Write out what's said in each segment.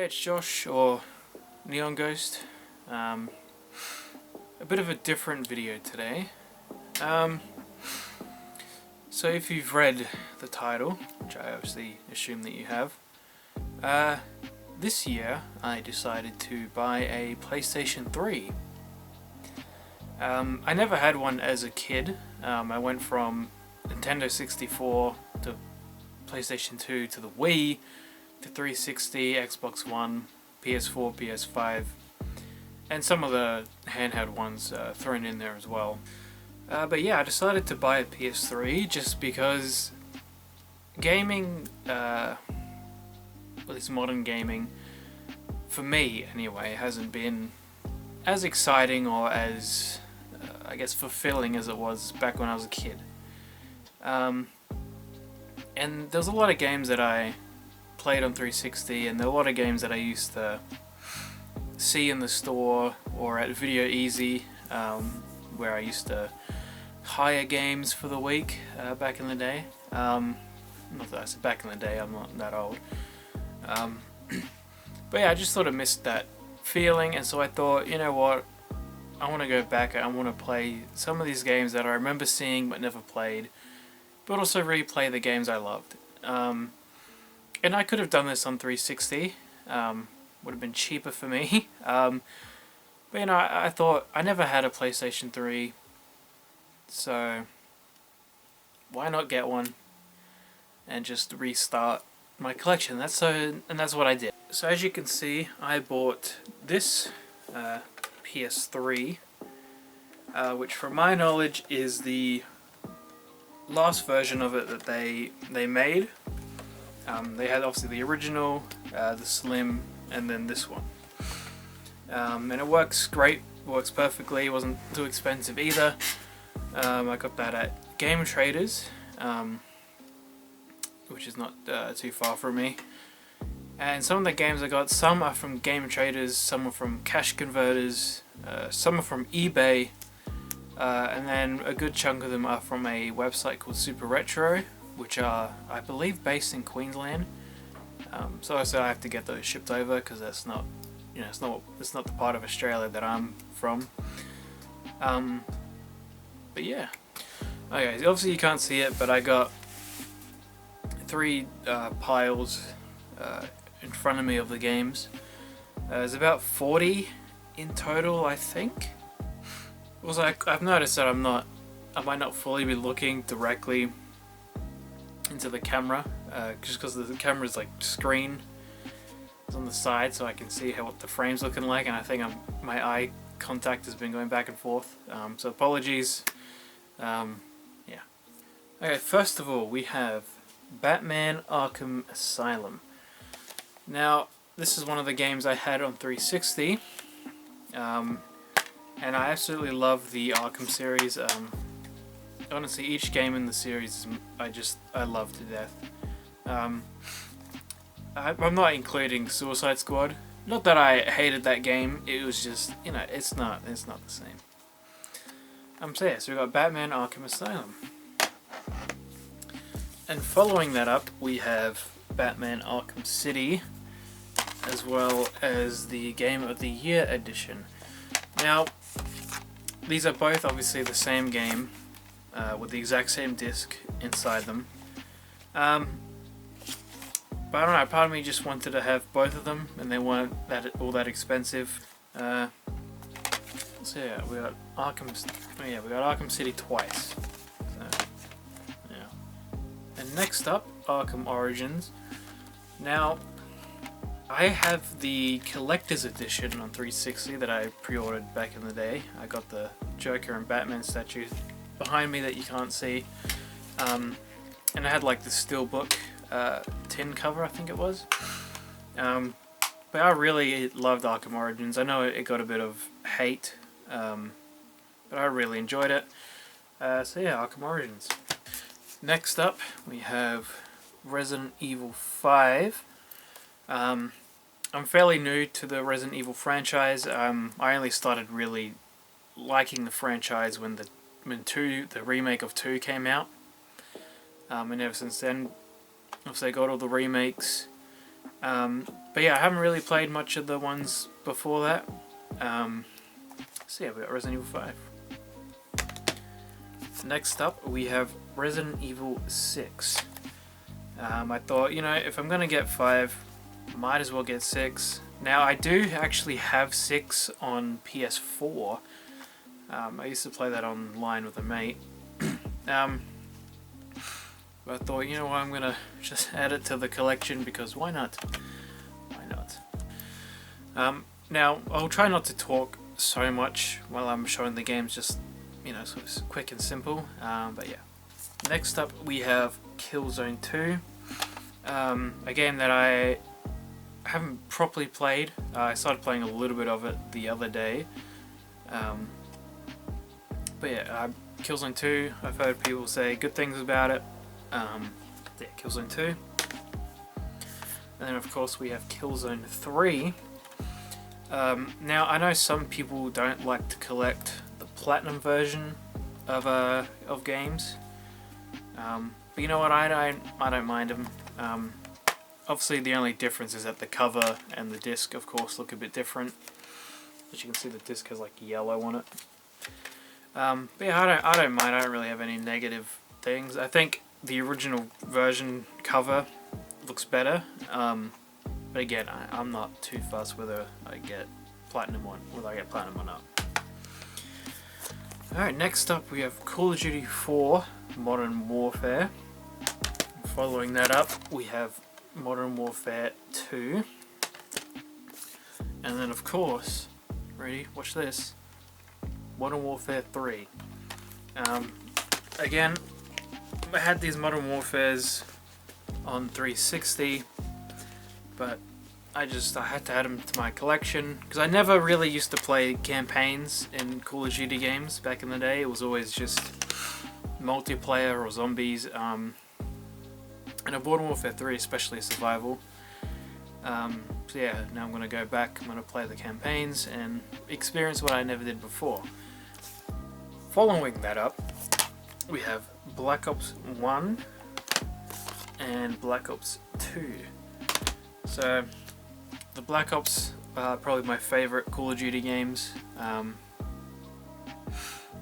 Hey, it's Josh, or Neon Ghost. A bit of a different video today. So if you've read the title, which I obviously assume that you have, this year I decided to buy a PlayStation 3. I never had one as a kid. I went from Nintendo 64 to PlayStation 2 to the Wii, to 360, Xbox One, PS4, PS5, and some of the handheld ones thrown in there as well. But yeah, I decided to buy a PS3 just because gaming, at least modern gaming, for me anyway, hasn't been as exciting or as, I guess, fulfilling as it was back when I was a kid. And there's a lot of games that I played on 360, and there are a lot of games that I used to see in the store or at Video Easy, where I used to hire games for the week back in the day. Not that I said back in the day, I'm not that old. But yeah, I just sort of missed that feeling, and so I thought, you know what, I want to go back and I want to play some of these games that I remember seeing but never played, but also replay the games I loved. And I could have done this on 360, would have been cheaper for me. But you know, I thought I never had a PlayStation 3, so why not get one and just restart my collection? That's what I did. So as you can see, I bought this PS3, which from my knowledge is the last version of it that they made. They had obviously the original, the Slim, and then this one. And it works great, works perfectly, it wasn't too expensive either. I got that at Game Traders, which is not too far from me. And some of the games I got, some are from Game Traders, some are from Cash Converters, some are from eBay, and then a good chunk of them are from a website called Super Retro, which are, I believe, based in Queensland. So I have to get those shipped over because that's not, you know, it's not the part of Australia that I'm from. But yeah. Okay, obviously you can't see it, but I got three piles in front of me of the games. There's about 40 in total, I think. Also, I've noticed that I might not fully be looking directly into the camera, just because the camera's like screen is on the side, so I can see what the frame's looking like, and I think my eye contact has been going back and forth. So apologies. Yeah. Okay, first of all, we have Batman Arkham Asylum. Now, this is one of the games I had on 360, and I absolutely love the Arkham series. Honestly, each game in the series I love to death. I'm not including Suicide Squad. Not that I hated that game, it was just, you know, it's not the same. So yeah, so we got Batman Arkham Asylum. And following that up, we have Batman Arkham City, as well as the Game of the Year edition. Now, these are both obviously the same game, with the exact same disc inside them. But I don't know, part of me just wanted to have both of them, and they weren't all that expensive. So yeah, we got Arkham City twice. So, yeah. And next up, Arkham Origins. Now, I have the collector's edition on 360 that I pre-ordered back in the day. I got the Joker and Batman statues behind me that you can't see, and I had like the steelbook tin cover, I think it was. But I really loved Arkham Origins. I know it got a bit of hate, but I really enjoyed it. So yeah, Arkham Origins. Next up, we have Resident Evil 5. I'm fairly new to the Resident Evil franchise. I only started really liking the franchise when the remake of 2 came out, and ever since then, obviously I got all the remakes. But yeah, I haven't really played much of the ones before that. So yeah, we got Resident Evil 5. Next up, we have Resident Evil 6. I thought, you know, if I'm gonna get 5, might as well get 6. Now, I do actually have 6 on PS4. I used to play that online with a mate. But I thought, you know what, I'm gonna just add it to the collection because why not? Why not? Now, I'll try not to talk so much while I'm showing the games, just, you know, sort of quick and simple. But yeah. Next up, we have Killzone 2. A game that I haven't properly played. I started playing a little bit of it the other day. But yeah, Killzone 2, I've heard people say good things about it. Yeah, Killzone 2. And then of course we have Killzone 3. Now I know some people don't like to collect the platinum version of games. But you know what, I don't mind them. Obviously the only difference is that the cover and the disc of course look a bit different. As you can see, the disc has like yellow on it. But yeah, I don't mind. I don't really have any negative things. I think the original version cover looks better. But again, I'm not too fussed whether I get platinum or not. Alright, next up we have Call of Duty 4 Modern Warfare. Following that up, we have Modern Warfare 2. And then of course, ready? Watch this. Modern Warfare 3. Again, I had these Modern Warfares on 360, but I had to add them to my collection because I never really used to play campaigns in Call of Duty games back in the day. It was always just multiplayer or zombies. And in Modern Warfare 3, especially survival. So yeah, now I'm going to go back, I'm going to play the campaigns and experience what I never did before. Following that up, we have Black Ops 1 and Black Ops 2. So, the Black Ops are probably my favourite Call of Duty games.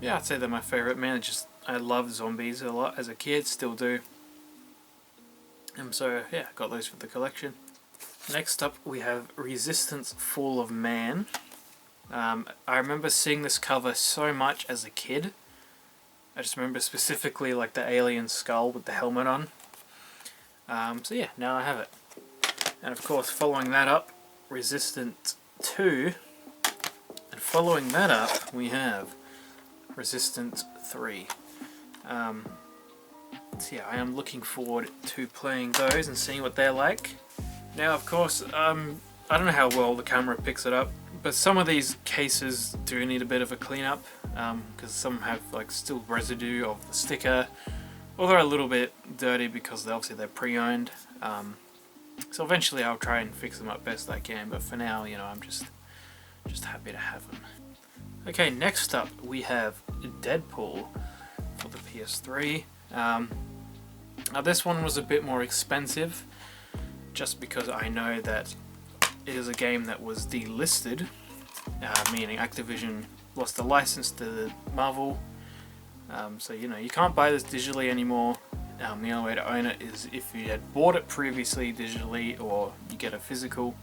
Yeah, I'd say they're my favourite, man. I love zombies a lot as a kid, still do. So yeah, got those for the collection. Next up we have Resistance Fall of Man. I remember seeing this cover so much as a kid. I just remember specifically like the alien skull with the helmet on. So yeah, now I have it. And of course following that up, Resistance 2. And following that up we have Resistance 3. So yeah, I am looking forward to playing those and seeing what they're like. Now of course, I don't know how well the camera picks it up, but some of these cases do need a bit of a cleanup, because some have like still residue of the sticker, or they're a little bit dirty because obviously they're pre-owned. So eventually I'll try and fix them up best I can, but for now, you know, I'm just happy to have them. Okay, next up we have Deadpool for the PS3. Now this one was a bit more expensive, just because I know that it is a game that was delisted, meaning Activision lost the license to Marvel. So you know, you can't buy this digitally anymore. The only way to own it is if you had bought it previously digitally, or you get a physical.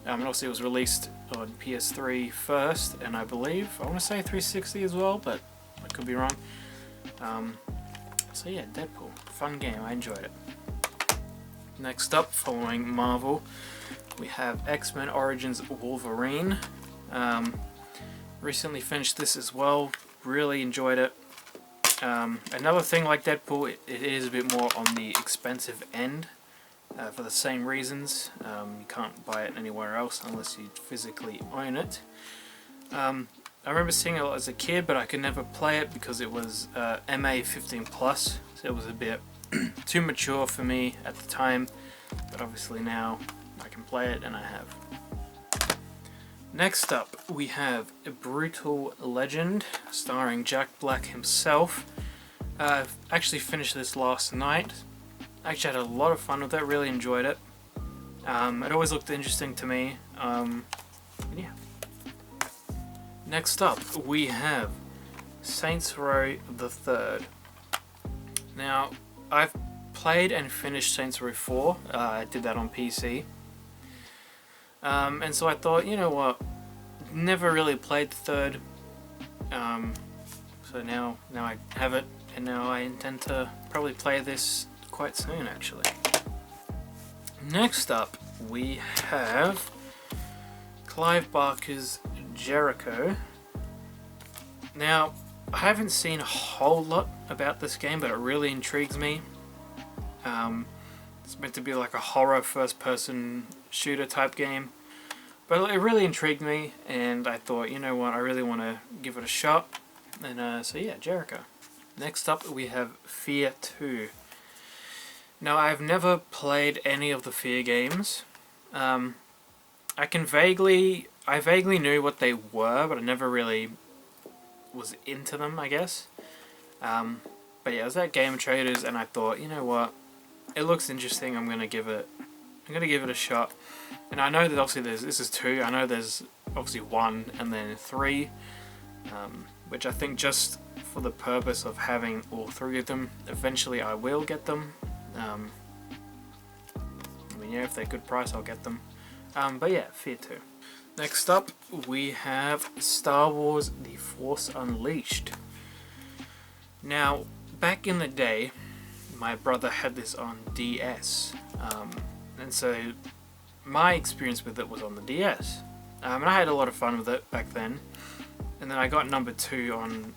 And also it was released on PS3 first, and I believe, I want to say 360 as well, but I could be wrong. So yeah, Deadpool, fun game, I enjoyed it. Next up, following Marvel, we have X-Men Origins Wolverine. Recently finished this as well, really enjoyed it. Another thing like Deadpool, it is a bit more on the expensive end, for the same reasons. You can't buy it anywhere else unless you physically own it. I remember seeing it as a kid, but I could never play it because it was MA 15+, so it was a bit too mature for me at the time, but obviously now I can play it, and I have. Next up we have A Brutal Legend, starring Jack Black himself. Actually finished this last night. Actually had a lot of fun with it, really enjoyed it. It always looked interesting to me. Yeah. Next up, we have Saints Row the Third. Now, I've played and finished Saints Row 4. I did that on PC. And so I thought, you know what? Never really played the third. So now I have it, and now I intend to probably play this quite soon, actually. Next up, we have Clive Barker's Jericho. Now, I haven't seen a whole lot about this game, but it really intrigues me. It's meant to be like a horror first-person shooter type game, but it really intrigued me, and I thought, you know what, I really want to give it a shot. And so yeah, Jericho. Next up, we have Fear 2. Now, I've never played any of the Fear games. I vaguely knew what they were, but I never really was into them, I guess. But yeah, I was at Game Traders, and I thought, you know what, it looks interesting. I'm gonna give it a shot. And I know that obviously this is 2. I know there's obviously 1 and then 3, which I think just for the purpose of having all 3 of them, eventually I will get them. I mean, yeah, if they're good price, I'll get them. But yeah, Fear 2. Next up, we have Star Wars The Force Unleashed. Now, back in the day, my brother had this on DS, and so my experience with it was on the DS. And I had a lot of fun with it back then. And then I got number 2 on,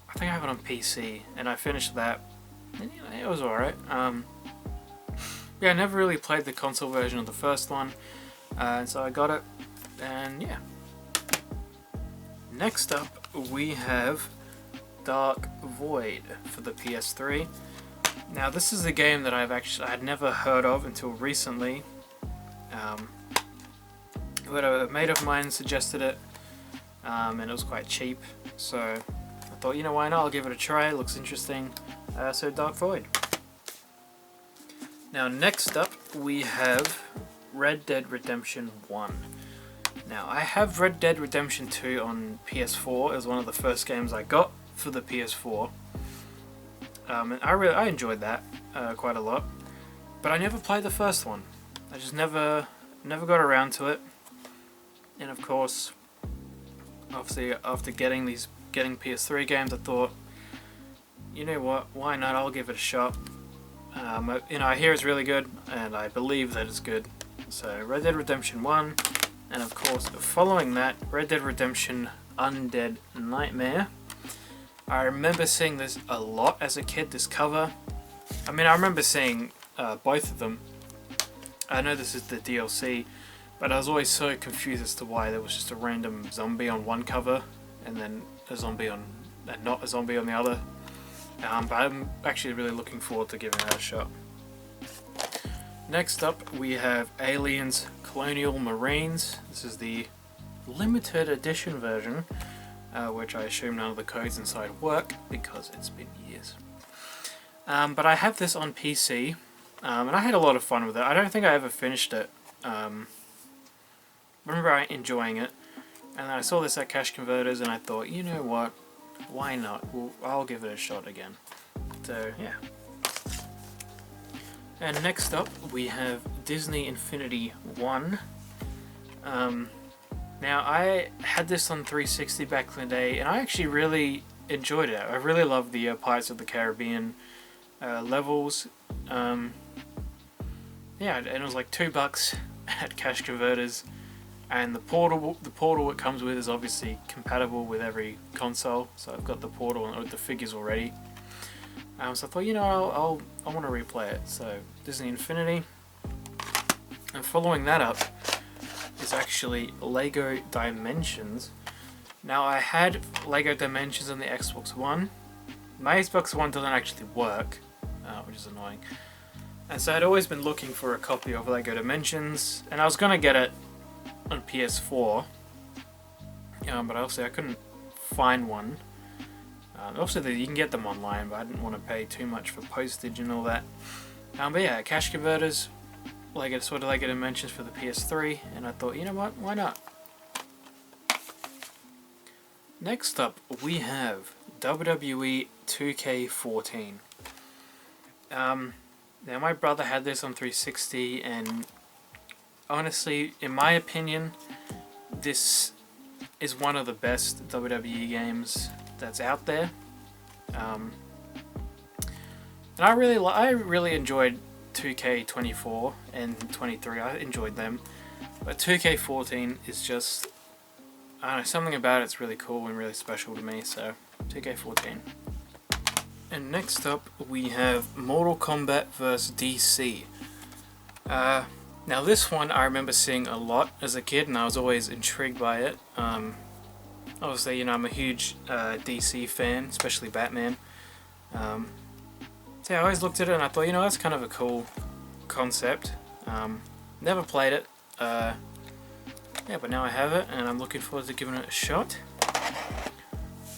I think I have it on PC, and I finished that, and you know, it was alright. Yeah, I never really played the console version of the first one, and so I got it, and yeah. Next up, we have Dark Void for the PS3. Now, this is a game that I had never heard of until recently. But a mate of mine suggested it, and it was quite cheap, so I thought, you know, why not? I'll give it a try. It looks interesting. So Dark Void. Now, next up, we have Red Dead Redemption 1. Now, I have Red Dead Redemption 2 on PS4. It was one of the first games I got for the PS4. And I enjoyed that quite a lot. But I never played the first one. I just never got around to it. And of course, obviously after getting PS3 games, I thought, you know what, why not? I'll give it a shot. You know, I hear it's really good, and I believe that it's good. So Red Dead Redemption 1, and of course following that, Red Dead Redemption Undead Nightmare. I remember seeing this a lot as a kid, this cover. I mean, I remember seeing both of them. I know this is the DLC, but I was always so confused as to why there was just a random zombie on one cover and then a zombie on, and not a zombie on the other. But I'm actually really looking forward to giving that a shot. Next up, we have Aliens Colonial Marines. This is the limited edition version, which I assume none of the codes inside work because it's been years. But I have this on PC, and I had a lot of fun with it. I don't think I ever finished it. I remember enjoying it, and then I saw this at Cash Converters, and I thought, you know what, why not? Well, I'll give it a shot again. So yeah. And next up, we have Disney Infinity 1. Now, I had this on 360 back in the day, and I actually really enjoyed it. I really loved the Pirates of the Caribbean levels. Yeah, and it was like $2 at Cash Converters, and the portal it comes with is obviously compatible with every console. So I've got the portal with the figures already. So I thought, you know, I want to replay it. So Disney Infinity, and following that up is actually Lego Dimensions. Now, I had Lego Dimensions on the Xbox One. My Xbox One doesn't actually work, which is annoying. And so I'd always been looking for a copy of Lego Dimensions, and I was going to get it on PS4, but obviously I couldn't find one. Obviously you can get them online, but I didn't want to pay too much for postage and all that. But yeah, Cash Converters, sort of Lego Dimensions for the PS3, and I thought, you know what, why not? Next up, we have WWE 2K14. Now my brother had this on 360, and honestly, in my opinion, this is one of the best WWE games that's out there. And I really enjoyed 2K24 and 23. I enjoyed them, but 2K14 is just, I don't know, something about it's really cool and really special to me. So 2K14. And next up we have Mortal Kombat vs DC. Now this one I remember seeing a lot as a kid, and I was always intrigued by it. Obviously, you know, I'm a huge DC fan, especially Batman. So yeah, I always looked at it and I thought, you know, that's kind of a cool concept. Never played it. Yeah, but now I have it, and I'm looking forward to giving it a shot.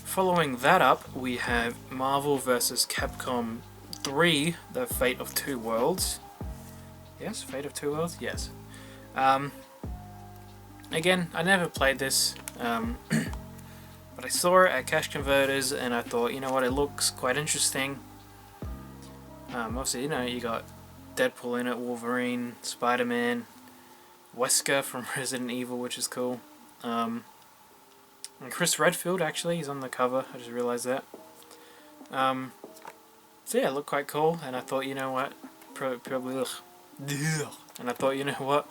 Following that up, we have Marvel vs. Capcom 3, The Fate of Two Worlds. Yes, Fate of Two Worlds? Yes. Again, I never played this, but I saw it at Cash Converters, and I thought, you know what, it looks quite interesting. Obviously, you know, you got Deadpool in it, Wolverine, Spider-Man, Wesker from Resident Evil, which is cool. And Chris Redfield, actually, he's on the cover. I just realized that. So yeah, it looked quite cool, and I thought, you know what, probably, and I thought, you know what,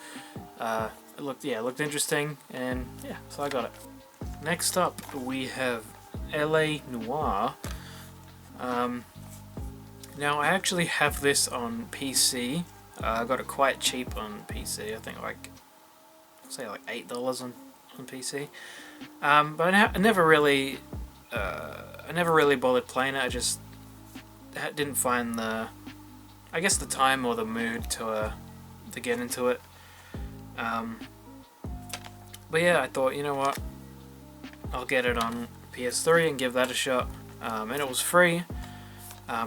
it looked interesting, and yeah, so I got it. Next up, we have LA Noire. Now I actually have this on PC. I got it quite cheap on PC. I think like $8 on PC. But I never really bothered playing it. I just didn't find the time or the mood to get into it. But yeah, I thought, you know what, I'll get it on PS3 and give that a shot. And it was free.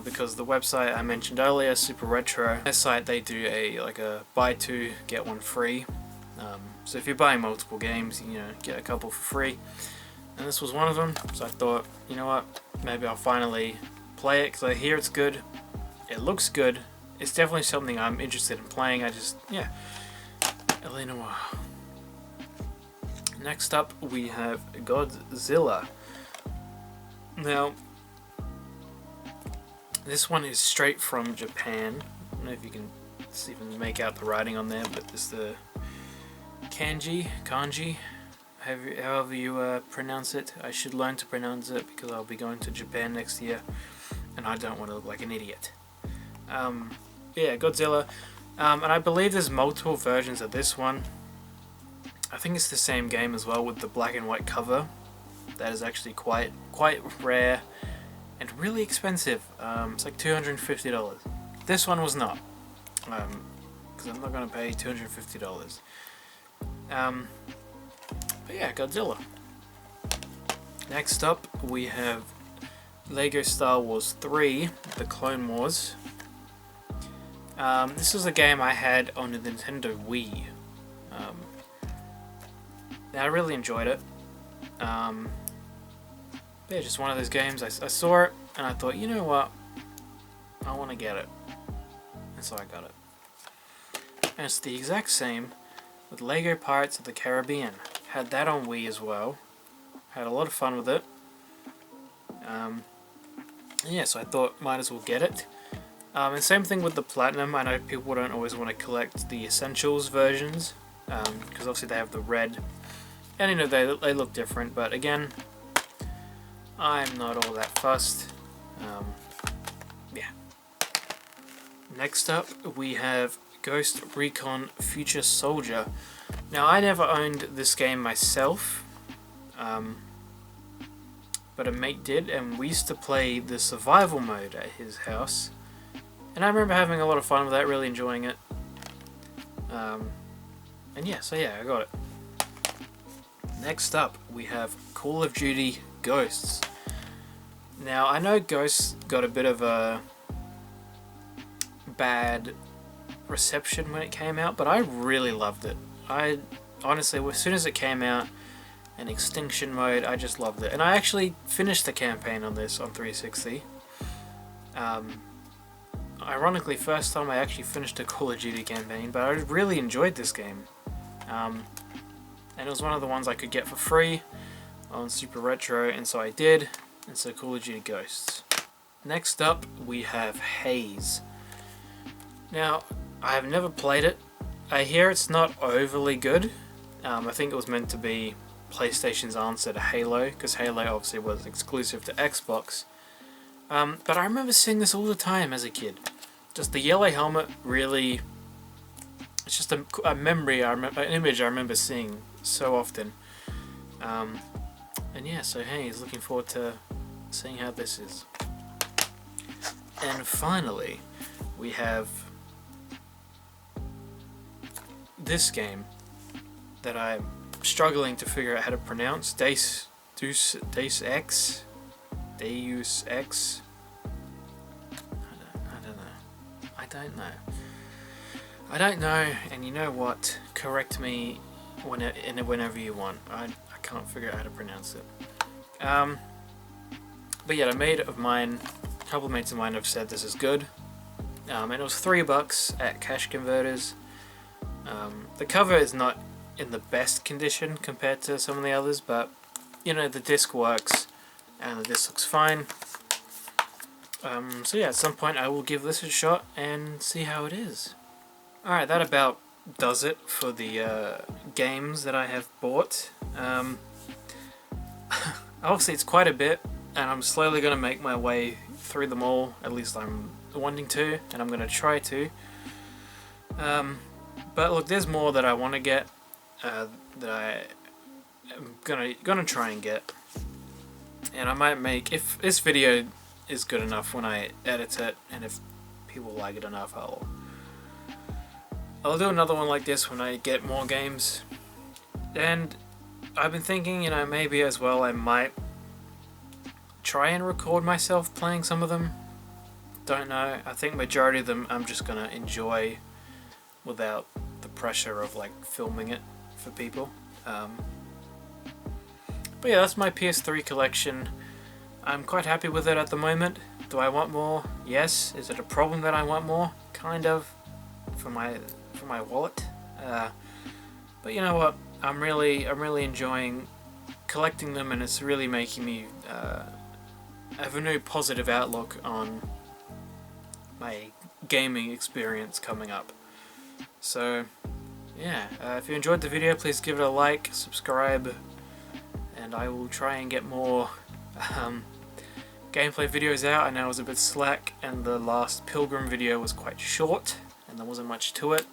Because the website I mentioned earlier, Super Retro, their site, they do a buy two get one free. So if you're buying multiple games, you know, get a couple for free, and this was one of them. So I thought, you know what, maybe I'll finally play it because I hear it's good, it looks good, it's definitely something I'm interested in playing. Yeah, LA Noire. Next up we have Godzilla. Now, this one is straight from Japan. I don't know if you can even make out the writing on there, but it's the kanji, however you pronounce it. I should learn to pronounce it because I'll be going to Japan next year, and I don't want to look like an idiot. Yeah, Godzilla. And I believe there's multiple versions of this one. I think it's the same game as well with the black and white cover. That is actually quite rare and really expensive. It's like $250. This one was not, because I'm not going to pay $250. But yeah, Godzilla. Next up we have Lego Star Wars 3, The Clone Wars. This was a game I had on the Nintendo Wii. I really enjoyed it. Yeah, just one of those games. I saw it and I thought, you know what, I want to get it, and so I got it. And it's the exact same with Lego Pirates of the Caribbean. Had that on Wii as well. Had a lot of fun with it. Yeah, so I thought might as well get it. And same thing with the Platinum. I know people don't always want to collect the Essentials versions, because obviously they have the red, and you know they look different. But again, I'm not all that fussed. Yeah. Next up we have Ghost Recon Future Soldier. Now I never owned this game myself, but a mate did, and we used to play the survival mode at his house, and I remember having a lot of fun with that, really enjoying it. And yeah, so yeah, I got it. Next up we have Call of Duty Ghosts. Now I know Ghosts got a bit of a bad reception when it came out, but I really loved it. I honestly, as soon as it came out in Extinction mode, I just loved it. And I actually finished the campaign on this on 360. Ironically, first time I actually finished a Call of Duty campaign, but I really enjoyed this game. And it was one of the ones I could get for free on Super Retro, and so I did, and so COD Ghosts. Next up, we have Haze. Now, I have never played it. I hear it's not overly good. I think it was meant to be PlayStation's answer to Halo, because Halo obviously was exclusive to Xbox. But I remember seeing this all the time as a kid. Just the yellow helmet really... It's just a memory, an image I remember seeing so often. And yeah, so Haze, looking forward to seeing how this is. And finally, we have this game that I'm struggling to figure out how to pronounce. Deus X? Deus X? I don't know, and you know what? Correct me whenever you want. I can't figure out how to pronounce it. But yeah, a couple of mates of mine have said this is good. And it was $3 at cash converters. The cover is not in the best condition compared to some of the others, but you know, the disc works and the disc looks fine. So yeah, at some point I will give this a shot and see how it is. Alright, that about does it for the games that I have bought. Obviously it's quite a bit, and I'm slowly going to make my way through them all. At least I'm wanting to, and I'm going to try to. But look, there's more that I want to get, that I am gonna try and get. And I might make, if this video is good enough when I edit it, and if people like it enough, I'll do another one like this when I get more games. And I've been thinking, you know, maybe as well I might try and record myself playing some of them. Don't know. I think majority of them I'm just gonna enjoy without the pressure of like filming it for people. But yeah, that's my PS3 collection. I'm quite happy with it at the moment. Do I want more? Yes. Is it a problem that I want more? Kind of, for my wallet. But you know what? I'm really enjoying collecting them, and it's really making me have a new positive outlook on my gaming experience coming up. So yeah, if you enjoyed the video, please give it a like, subscribe, and I will try and get more gameplay videos out. I know I was a bit slack, and the last Pilgrim video was quite short, and there wasn't much to it.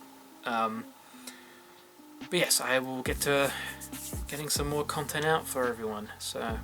But yes, I will get to getting some more content out for everyone. So